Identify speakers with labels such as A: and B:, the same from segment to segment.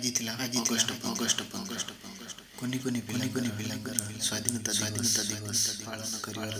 A: August 15 କୁନି କୁନି ପିଲାଙ୍କର ସ୍ୱାଧୀନତା ଦିବସ ପାଳନ କରିବାର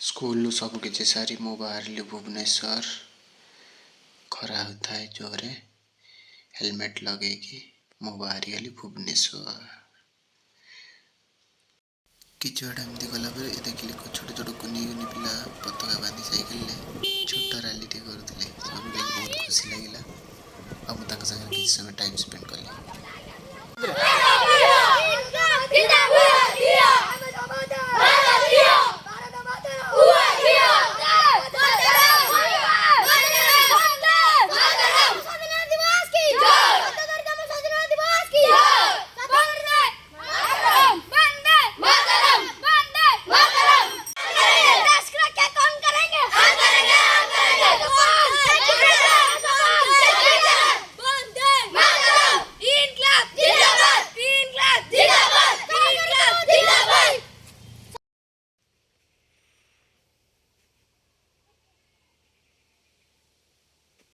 A: स्कूल सब किसी सारी मु बाहर भुवनेश्वर खरा होता है जोरे हेलमेट लगे कि मु बाहर गली भुवनेश्वर किचुआटा एमती गला देखिए छोट छोट कुनी कुनी पिला पताका बांधी साइकेल छोट रैली टे करुले सब देख बहुत खुशी लगिला अब संगे किसी समय टाइम स्पेंड कली।